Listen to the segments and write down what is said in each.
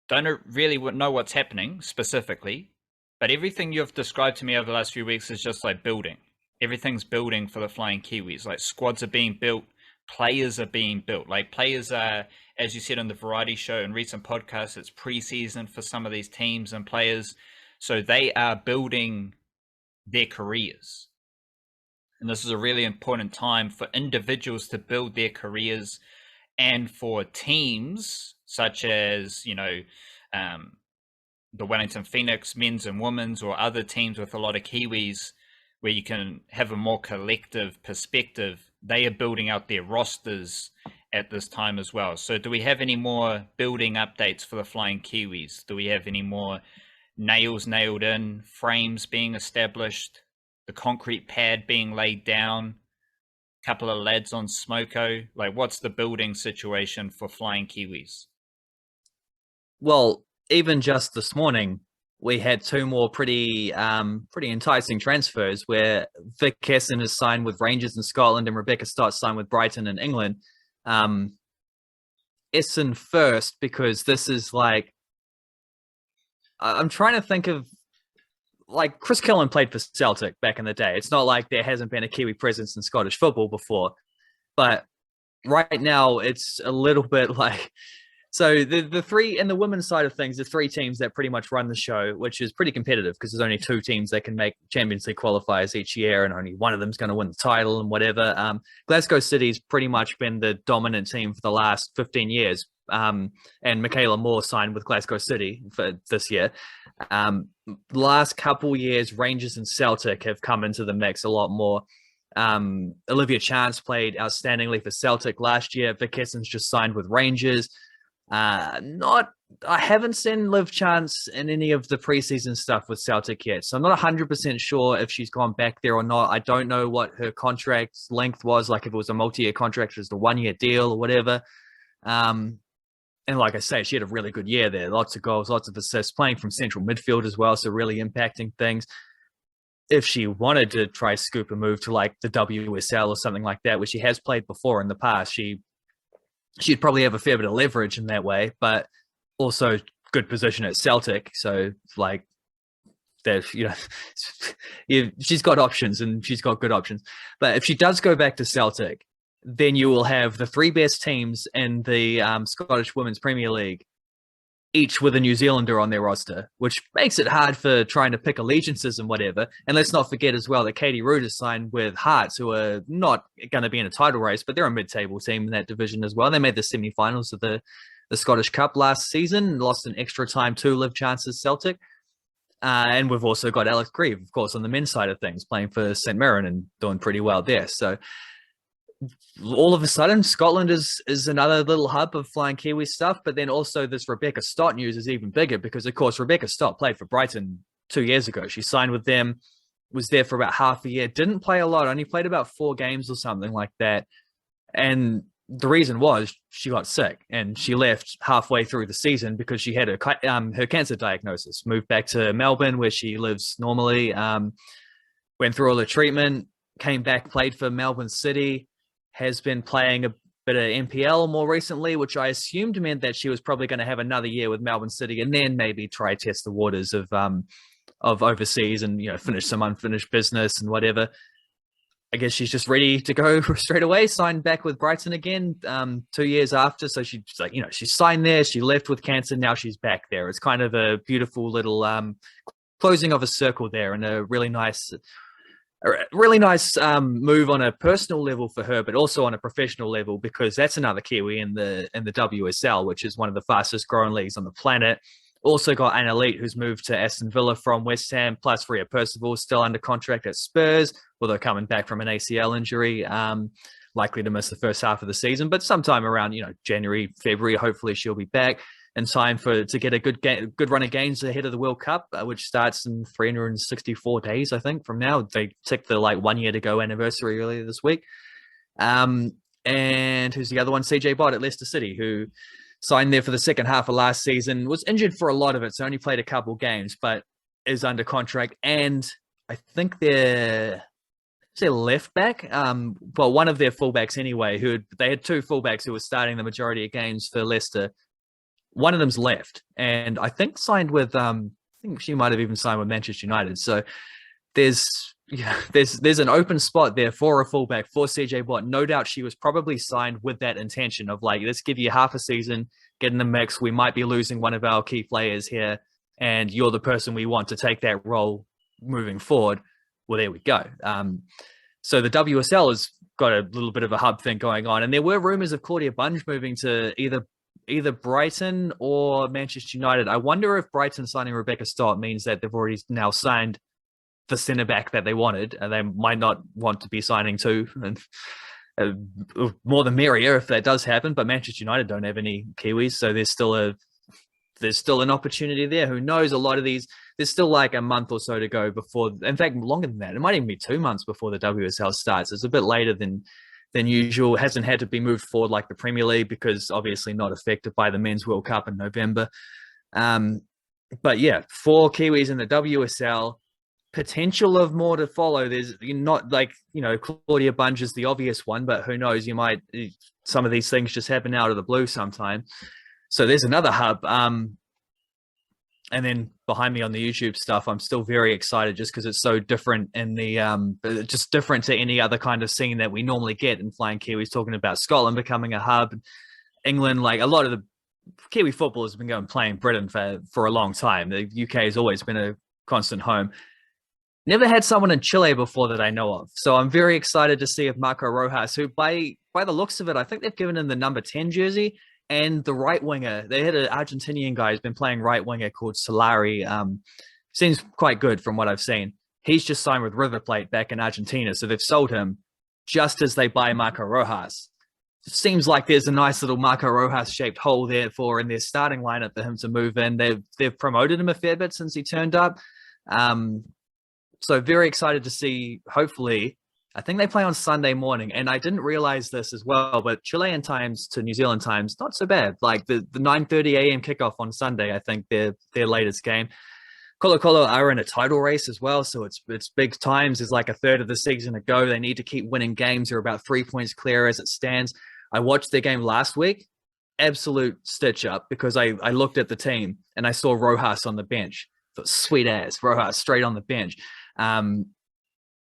Don't really know what's happening specifically, but everything you've described to me over the last few weeks is just like building. Everything's building for the Flying Kiwis. Like squads are being built, players are being built. Like players are, as you said on the variety show and recent podcasts, it's preseason for some of these teams and players. So they are building their careers. And this is a really important time for individuals to build their careers and for teams such as, the Wellington Phoenix men's and women's, or other teams with a lot of Kiwis where you can have a more collective perspective. They are building out their rosters at this time as well. So do we have any more building updates for the Flying Kiwis? Do we have any more nails nailed in, frames being established, the concrete pad being laid down, a couple of lads on smoko? Like, what's the building situation for Flying Kiwis? Well, even just this morning, we had two more pretty enticing transfers where Vic Esson has signed with Rangers in Scotland and Rebekah Stott signed with Brighton in England. Esson first, because this is like, I'm trying to think of, like, Chris Killen played for Celtic back in the day. It's not like there hasn't been a Kiwi presence in Scottish football before, but right now it's a little bit like, so the three, in the women's side of things, the three teams that pretty much run the show, which is pretty competitive because there's only two teams that can make Champions League qualifiers each year, and only one of them's going to win the title and whatever. Glasgow City's pretty much been the dominant team for the last 15 years. And Michaela Moore signed with Glasgow City for this year. Last couple years, Rangers and Celtic have come into the mix a lot more. Olivia Chance played outstandingly for Celtic last year. Vic Esson's just signed with Rangers. I haven't seen Liv Chance in any of the preseason stuff with Celtic yet, so I'm not 100% sure if she's gone back there or not. I don't know what her contract length was, like if it was a multi-year contract, just a 1-year deal or whatever. And like I say, she had a really good year there. Lots of goals, lots of assists, playing from central midfield as well, so really impacting things. If she wanted to try scoop a move to like the WSL or something like that, which she has played before in the past, she'd probably have a fair bit of leverage in that way, but also good position at Celtic. So like that, she's got options and she's got good options. But if she does go back to Celtic, then you will have the three best teams in the Scottish Women's Premier League, each with a New Zealander on their roster, which makes it hard for trying to pick allegiances and whatever. And let's not forget as well that Katie Root has signed with Hearts, who are not going to be in a title race, but they're a mid-table team in that division as well. They made the semi-finals of the Scottish Cup last season, lost in extra time to Liv Chance's Celtic. And we've also got Alex Grieve, of course, on the men's side of things, playing for St Mirren and doing pretty well there. So all of a sudden, Scotland is another little hub of Flying Kiwi stuff. But then also this Rebekah Stott news is even bigger because, of course, Rebekah Stott played for Brighton 2 years ago. She signed with them, was there for about half a year, didn't play a lot, only played about 4 games or something like that. And the reason was she got sick and she left halfway through the season because she had her cancer diagnosis, moved back to Melbourne where she lives normally, went through all the treatment, came back, played for Melbourne City, has been playing a bit of NPL more recently, which I assumed meant that she was probably going to have another year with Melbourne City and then maybe try test the waters of overseas and, finish some unfinished business and whatever. I guess she's just ready to go straight away, signed back with Brighton again 2 years after. So she's like, she signed there, she left with cancer, now she's back there. It's kind of a beautiful little closing of a circle there, and a really nice move on a personal level for her, but also on a professional level, because that's another Kiwi in the WSL, which is one of the fastest growing leagues on the planet. Also got Anna Leet, who's moved to Aston Villa from West Ham, plus Ria Percival still under contract at Spurs, although coming back from an ACL injury, likely to miss the first half of the season, but sometime around January, February, hopefully she'll be back in time to get a good run of games ahead of the World Cup, which starts in 364 days, I think, from now. They ticked the 1 year to go anniversary earlier this week. And who's the other one? CJ Bott at Leicester City, who signed there for the second half of last season, was injured for a lot of it, so only played a couple games, but is under contract. And I think they're left back, well, one of their fullbacks anyway, they had 2 fullbacks who were starting the majority of games for Leicester, one of them's left, and I think signed with I think she might have even signed with Manchester United. So there's there's an open spot there for a fullback for CJ Watt. No doubt she was probably signed with that intention of like, let's give you half a season, get in the mix. We might be losing one of our key players here, and you're the person we want to take that role moving forward. Well, there we go. So the WSL has got a little bit of a hub thing going on, and there were rumors of Claudia Bunge moving to either Brighton or Manchester United. I wonder if Brighton signing Rebekah Stott means that they've already now signed the centre back that they wanted, and they might not want to be signing two. And more the merrier if that does happen. But Manchester United don't have any Kiwis, so there's still an opportunity there. Who knows? A lot of these, there's still like a month or so to go before. In fact, longer than that. It might even be 2 months before the WSL starts. It's a bit later than usual. It hasn't had to be moved forward like the Premier League because obviously not affected by the Men's World Cup in November. But yeah, 4 Kiwis in the WSL. Potential of more to follow. There's not like, Claudia Bunge is the obvious one, but who knows? Some of these things just happen out of the blue sometime. So there's another hub. And then behind me on the YouTube stuff, I'm still very excited just because it's so different in the just different to any other kind of scene that we normally get in Flying Kiwis, talking about Scotland becoming a hub, England, like a lot of the Kiwi football has been going playing Britain for a long time. The UK has always been a constant home. Never had someone in Chile before that I know of. So I'm very excited to see if Marco Rojas, who by the looks of it, I think they've given him the number 10 jersey and the right winger. They had an Argentinian guy who's been playing right winger called Solari. Seems quite good from what I've seen. He's just signed with River Plate back in Argentina. So they've sold him just as they buy Marco Rojas. It seems like there's a nice little Marco Rojas shaped hole there in their starting lineup for him to move in. They've promoted him a fair bit since he turned up. So very excited to see, hopefully, I think they play on Sunday morning. And I didn't realize this as well, but Chilean times to New Zealand times, not so bad. Like the 9:30 a.m. kickoff on Sunday, I think their latest game. Colo Colo are in a title race as well. So it's big times. There's like a third of the season to go. They need to keep winning games. They're about 3 points clear as it stands. I watched their game last week. Absolute stitch up because I looked at the team and I saw Rojas on the bench. Sweet ass Rojas straight on the bench.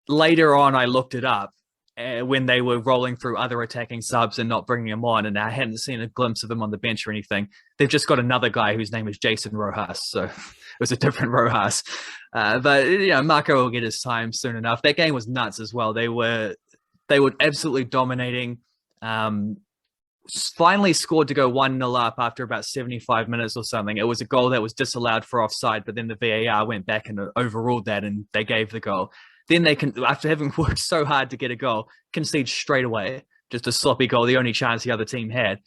Later on, I looked it up when they were rolling through other attacking subs and not bringing him on, and I hadn't seen a glimpse of him on the bench or anything. They've just got another guy whose name is Jason Rojas, so it was a different Rojas. But Marco will get his time soon enough. That game was nuts as well. They were absolutely dominating. Finally scored to go 1-0 up after about 75 minutes or something. It was a goal that was disallowed for offside, but then the VAR went back and overruled that, and they gave the goal. Then they can, after having worked so hard to get a goal, concede straight away. Just a sloppy goal, the only chance the other team had.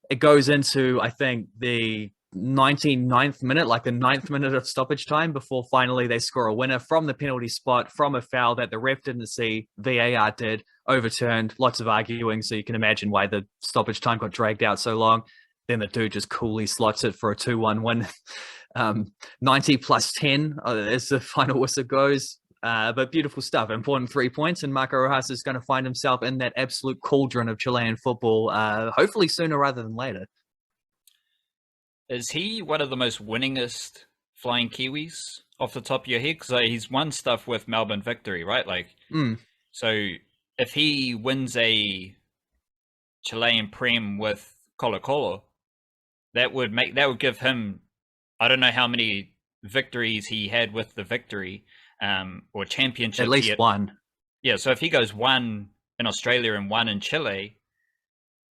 It goes into, I think, the 99th minute, like the 9th minute of stoppage time, before finally they score a winner from the penalty spot, from a foul that the ref didn't see, VAR did, overturned, lots of arguing, so you can imagine why the stoppage time got dragged out so long. Then the dude just coolly slots it for a 2-1 win. 90 plus 10 as the final whistle goes. But beautiful stuff. Important 3 points, and Marco Rojas is going to find himself in that absolute cauldron of Chilean football, hopefully sooner rather than later. Is he one of the most winningest Flying Kiwis off the top of your head? Because he's won stuff with Melbourne Victory, right? So if he wins a Chilean Prem with Colo Colo, that would give him, I don't know how many victories he had with the Victory, or championships. At least one. Yeah, so if he goes 1 in Australia and 1 in Chile,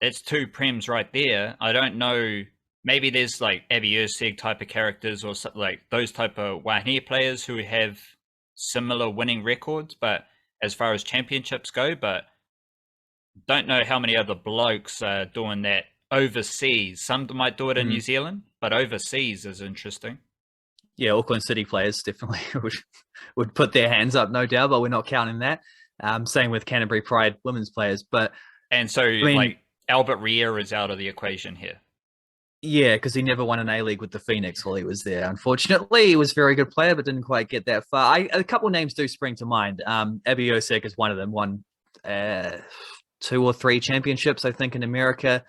that's 2 Prems right there. I don't know. Maybe there's like Abby Ursig type of characters or like those type of Wahine players who have similar winning records, but as far as championships go, but don't know how many other blokes are doing that overseas. Some might do it in New Zealand, but overseas is interesting. Yeah, Auckland City players definitely would put their hands up, no doubt, but we're not counting that. Same with Canterbury Pride women's players. And so like Albert Riera is out of the equation here. Yeah, because he never won an A-League with the Phoenix while he was there. Unfortunately, he was a very good player, but didn't quite get that far. A couple names do spring to mind. Abby Ursig is one of them. Won 2 or 3 championships, I think, in America.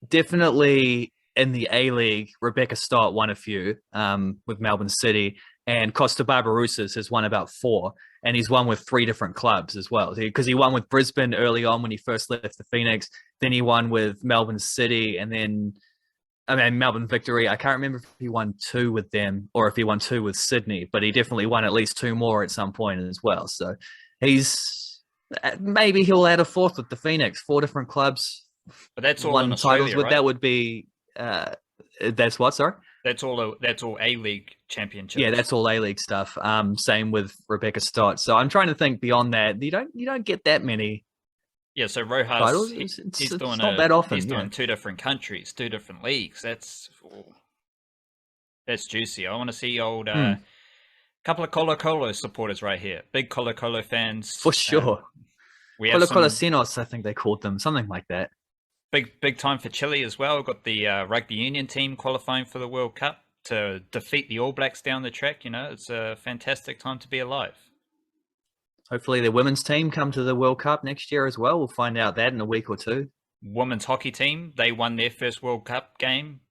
definitely in the A League, Rebekah Stott won a few with Melbourne City, and Costa Barbarouses has won about four, and he's won with three different clubs as well. Because he won with Brisbane early on when he first left the Phoenix, then he won with Melbourne City, and then Melbourne Victory. I can't remember if he won two with them or if he won two with Sydney, but he definitely won at least two more at some point as well. So he's maybe he'll add a fourth with the Phoenix, four different clubs, But that's all in won titles Australia, with. right? That would be that's what, sorry? That's all A League championships. Yeah, that's all A League stuff. Same with Rebekah Stott. So I'm trying to think beyond that. You don't get that many Yeah, so Rojas, titles. he's doing not that often. he's doing two different countries, two different leagues. That's juicy. I want to see old couple of Colo Colo supporters right here. Big Colo Colo fans. For sure. We Colo have Colo some Senos, I think they called them, something like that. big time for Chile as well. We've got the rugby union team qualifying for the World Cup to defeat the All Blacks down the track. You know, it's a fantastic time to be alive. Hopefully the women's team come to the World Cup next year as well. We'll find out that in a week or two. Women's hockey team, they won their first World Cup game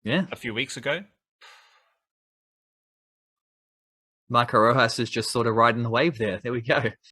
Yeah. a few weeks ago. Marco Rojas is just sort of riding the wave there. There we go.